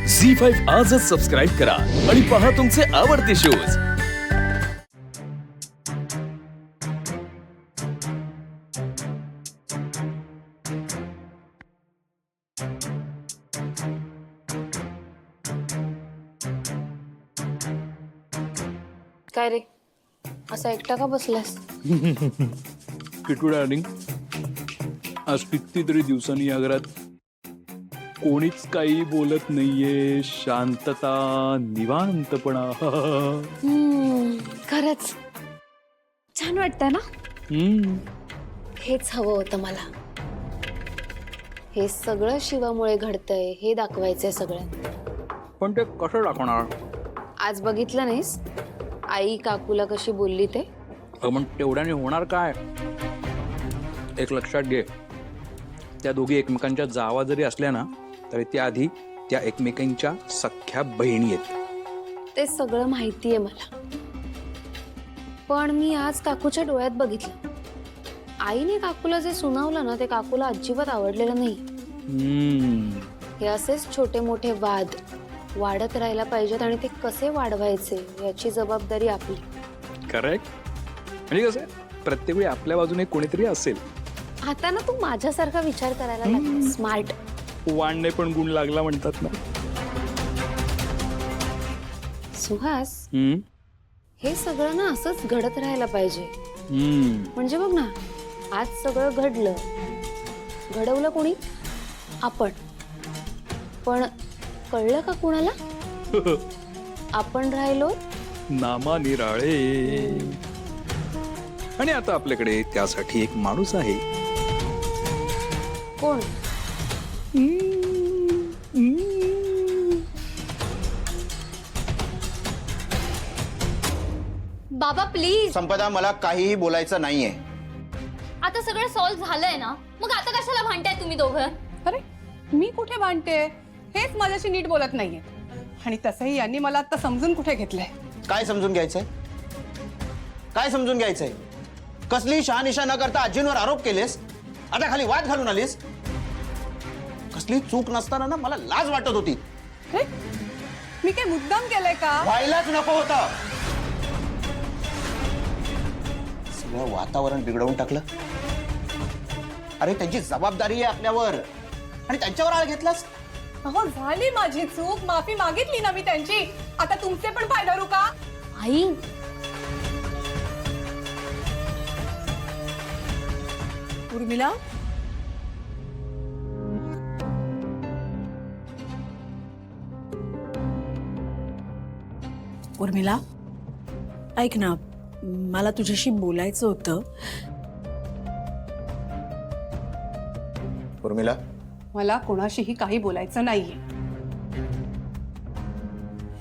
झी5 आजच सबस्क्राईब करा आणि पहा तुमचे आवडते शोज। काय रे, असा एकटा का बसलास? किटू डार्लिंग, आज कितीतरी दिवसांनी या घरात कोणीच काही बोलत नाहीये, शांतता, निवांतपणा। खरंच छान वाटतं ना। हेच हवं होतं मला। हे सगळं शिवामुळे घडतंय हे दाखवायचंय सगळ्यांना। पण ते कसं दाखवणार? आज बघितलं नाहीस आई काकूला कशी बोलली ते? मग तेवढ्याने होणार काय? एक लक्षात घे, त्या दोघी एकमेकांच्या जावा जरी असल्या ना तरी त्या आधी त्या एकमेकांच्या सख्या बहिणी आहेत। ते सगळं माहितीये मला, पण मी आज काकूच्या डोळ्यात बघितलं। आईने काकूला जे सुनावलं ना ते काकूला अजिबात आवडलेलं नाही। हे असेच छोटे मोठे वाद वाढत राहायला पाहिजेत आणि ते कसे वाढवायचे याची जबाबदारी आपली। करेक्ट। म्हणजे कसं प्रत्येक वेळी आपल्या बाजूने कोणीतरी असेल। आता ना तू माझ्यासारखा विचार करायला लागला, स्मार्ट। वाढणे पण गुण लागला म्हणतात ना। सुहास, हे सगळं ना असंच घडत राहायला पाहिजे। म्हणजे बघ ना, आज सगळं घडलं, घडवलं कोणी? आपण। पण कळलं का कुणाला? आपण राहिलो नामानिराळे। आणि आता आपल्याकडे त्यासाठी एक माणूस आहे। कोण? बाबा प्लीज। संपदा, मला काहीही बोलायचं नाहीये। आता सगळं सॉल्व्ह झालंय ना, मग आता कशाला भांडताय तुम्ही दोघं? अरे मी कुठे भांडते? हेच माझ्याशी नीट बोलत नाहीये। आणि तसंही यांनी मला आता समजून कुठे घेतलंय? काय समजून घ्यायचंय? काय समजून घ्यायचंय? कसली शहानिशा न करता आजींवर आरोप केलेस, आता खाली वाद घालून आलीस। कसली चूक नसताना ना मला लाज वाटत होती। हे? मी काय मुद्दाम केलंय का? व्हायलाच नको होतं। सगळं वातावरण बिघडवून टाकलं। अरे त्यांची जबाबदारी आहे आपल्यावर आणि त्यांच्यावर आळ घेतलास। अहो झाली माझी चूक, माफी मागितली ना मी त्यांची। आता तुमचे पण पाय धरू का? आई, उर्मिला, उर्मिला, ऐक ना, मला तुझ्याशी बोलायचं होतं। उर्मिला, मला कोणाशीही काही बोलायचं नाहीये।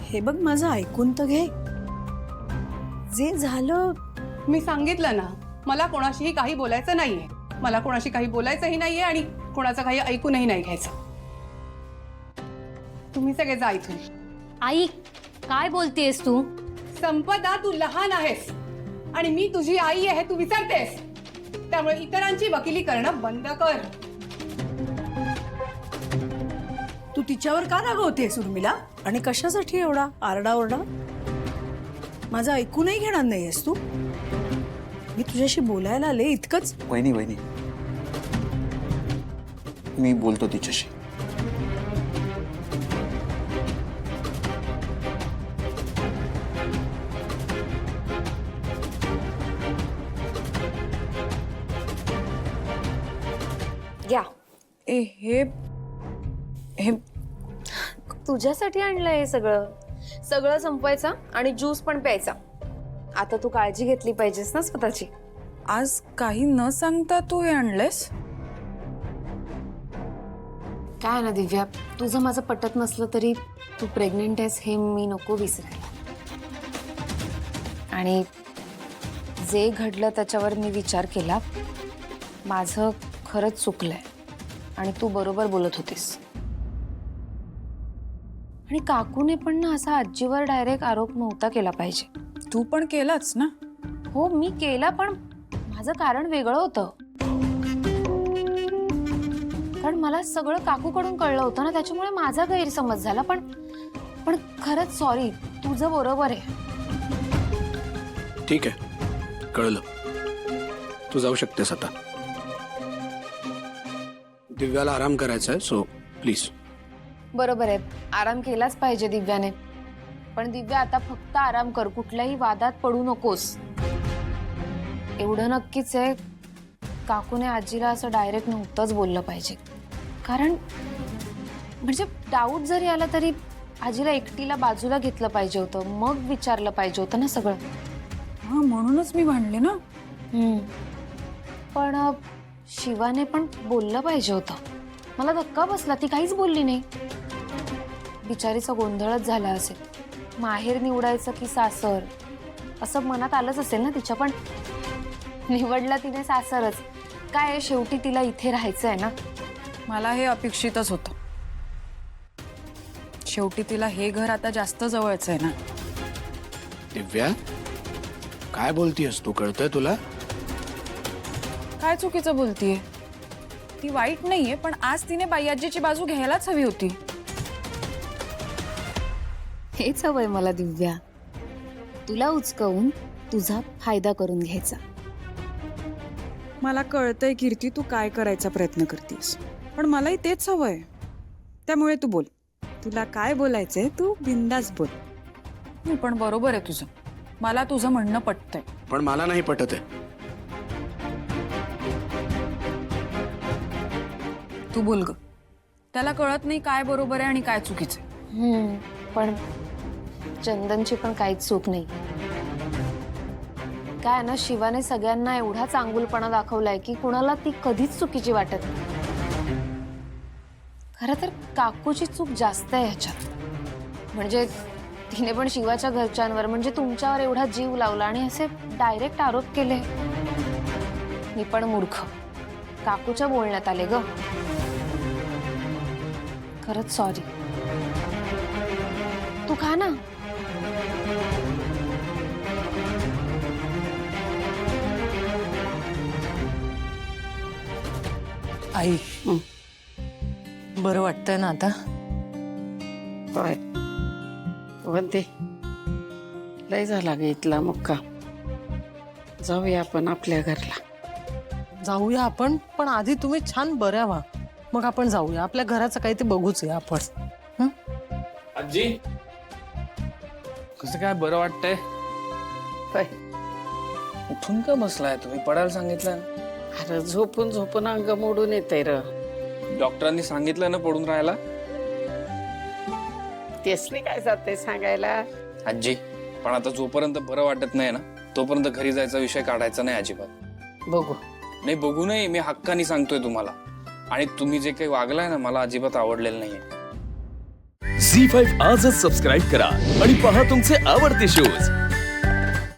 हे बघ, माझं ऐकून तर घे। जे झालं, मी सांगितलं ना, मला कोणाशीही काही बोलायचं नाहीये। मला कोणाशी काही बोलायचंही नाहीये आणि कोणाचं काही ऐकूनही नाही घ्यायचं। तुम्ही सगळे जा इथून। आई काय बोलतेस तू? संपदा, तू लहान आहेस आणि मी तुझी आई आहे हे तू विसरतेस। त्यामुळे इतरांची वकिली करणं बंद कर। तू तिच्यावर का रागवतेस उर्मिला? आणि कशासाठी एवढा आरडाओरडा? माझं ऐकूनही घेणार नाहीयेस तू? मी तुझ्याशी बोलायला आले, इतकंच? वहिनी वहिनी, मी बोलतो तिच्याशी। या। हे तुझ्यासाठी आणलंय हे सगळं। सगळं संपवायचं आणि ज्यूस पण प्यायचा। आता तू काळजी घेतली पाहिजेस ना स्वतःची। आज काही न सांगता तू हे आणलेस? काय ना दिव्या, तुझं माझं पटत नसलं तरी तू प्रेग्नेंट आहेस हे मी नको विसरायला। आणि जे घडलं त्याच्यावर मी विचार केला, माझं खरंच चुकलंय आणि तू बरोबर बोलत होतीस। आणि काकूने पण ना असा आजीवर डायरेक्ट आरोप नव्हता केला पाहिजे। तू पण केलाच ना? हो मी केला, पण माझं कारण वेगळं होतं। पण मला सगळं काकूकडून कळलं होतं ना, त्याच्यामुळे माझा गैरसमज झाला. पण पण खरंच सॉरी, तुझं बरोबर आहे. ठीक आहे, कळलं. तू जाऊ शकतेस आता. दिव्याला आराम करायचा आहे, सो प्लीज. बरोबर आहे, आराम केलाच पाहिजे दिव्याने. पण दिव्या आता फक्त आराम कर, कुठल्याही वादात पडू नकोस. एवढं नक्कीच आहे, काकूने आजीला असं डायरेक्ट नव्हतंच बोललं पाहिजे. कारण म्हणजे डाऊट जरी आला तरी आजीला एकटीला बाजूला घेतलं पाहिजे होतं, मग विचारलं पाहिजे होतं ना सगळं. हा, म्हणूनच मी भांडले ना. पण शिवाने पण बोललं पाहिजे होतं. मला धक्का बसला, ती काहीच बोलली नाही. बिचारीचा गोंधळच झाला असेल. माहेर निवडायचं की सासर असं मनात आलंच असेल ना तिच्या. पण निवडला तिने सासरच. काय आहे, शेवटी तिला इथे राहायचं आहे ना. मला हे अपेक्षितच होतं. शेवटी तिला हे घर आता जास्त जवळच आहे ना. दिव्या, काय बोलतीयस तू? कळतंय तुला? काय चुकीचं बोलतीये? ती वाईट नाहीये, पण आज तिने बाईआजीची बाजू घ्यायलाच हवी होती. हेच हवंय मला दिव्या, तुला उचकवून तुझा फायदा करून घ्यायचा. मला कळतंय कीर्ती, तू काय करायचा प्रयत्न करतेस, पण मलाही तेच हवंय. त्यामुळे तू बोल, तुला काय बोलायचंय तू बिंदास बोल. नाही, पण बरोबर आहे तुझं. मला तुझं म्हणणं पटतंय. पण मला नाही पटत आहे. तू बोल ग. त्याला कळत नाही काय बरोबर आहे आणि काय चुकीचं. पण चंदनची पण काहीच चूक नाही. काय ना, शिवाने सगळ्यांना एवढा चांगुलपणा दाखवलाय की कुणाला ती कधीच चुकीची वाटत नाही. खरं तर काकूची चूक जास्त आहे ह्याच्यात. म्हणजे तिने पण शिवाच्या घरच्यांवर म्हणजे तुमच्यावर एवढा जीव लावला आणि असे डायरेक्ट आरोप केले. मी पण मूर्ख, काकूच्या बोलण्यात आले ग. खरंच सॉरी. तू खा ना. आई, बरं वाटतंय ना आता? होय, वंदे लय झाला ग इथला मुक्का. जाऊया आपण आपल्या घरला. जाऊया आपण, पण आधी तुम्ही छान बऱ्या व्हा, मग आपण जाऊया. आपल्या घराचं काही ते बघूच आहे आपण. आजी, कसं काय बरं वाटतंय? होय, उठून का बसलाय तुम्ही? पडायला सांगितलं. अरे झोपून झोपून अंग मोडून येते र. डॉक्टरांनी सांगितलं ना पडून राहायला. तेसने काय जाते सांगायला. आजी, पण आता जोपर्यंत बरं वाटत नाही ना, तोपर्यंत घरी जायचा विषय काढायचा नाही अजिबात. बघू. नाही, बघू नाही, मी हक्कानी सांगतोय तुम्हाला. आणि तुम्ही जे काही वागलाय ना, मला अजिबात आवडलेलं नाहीये. झी5 आजच सबस्क्राईब करा आणि पहा तुमचे आवडते शोज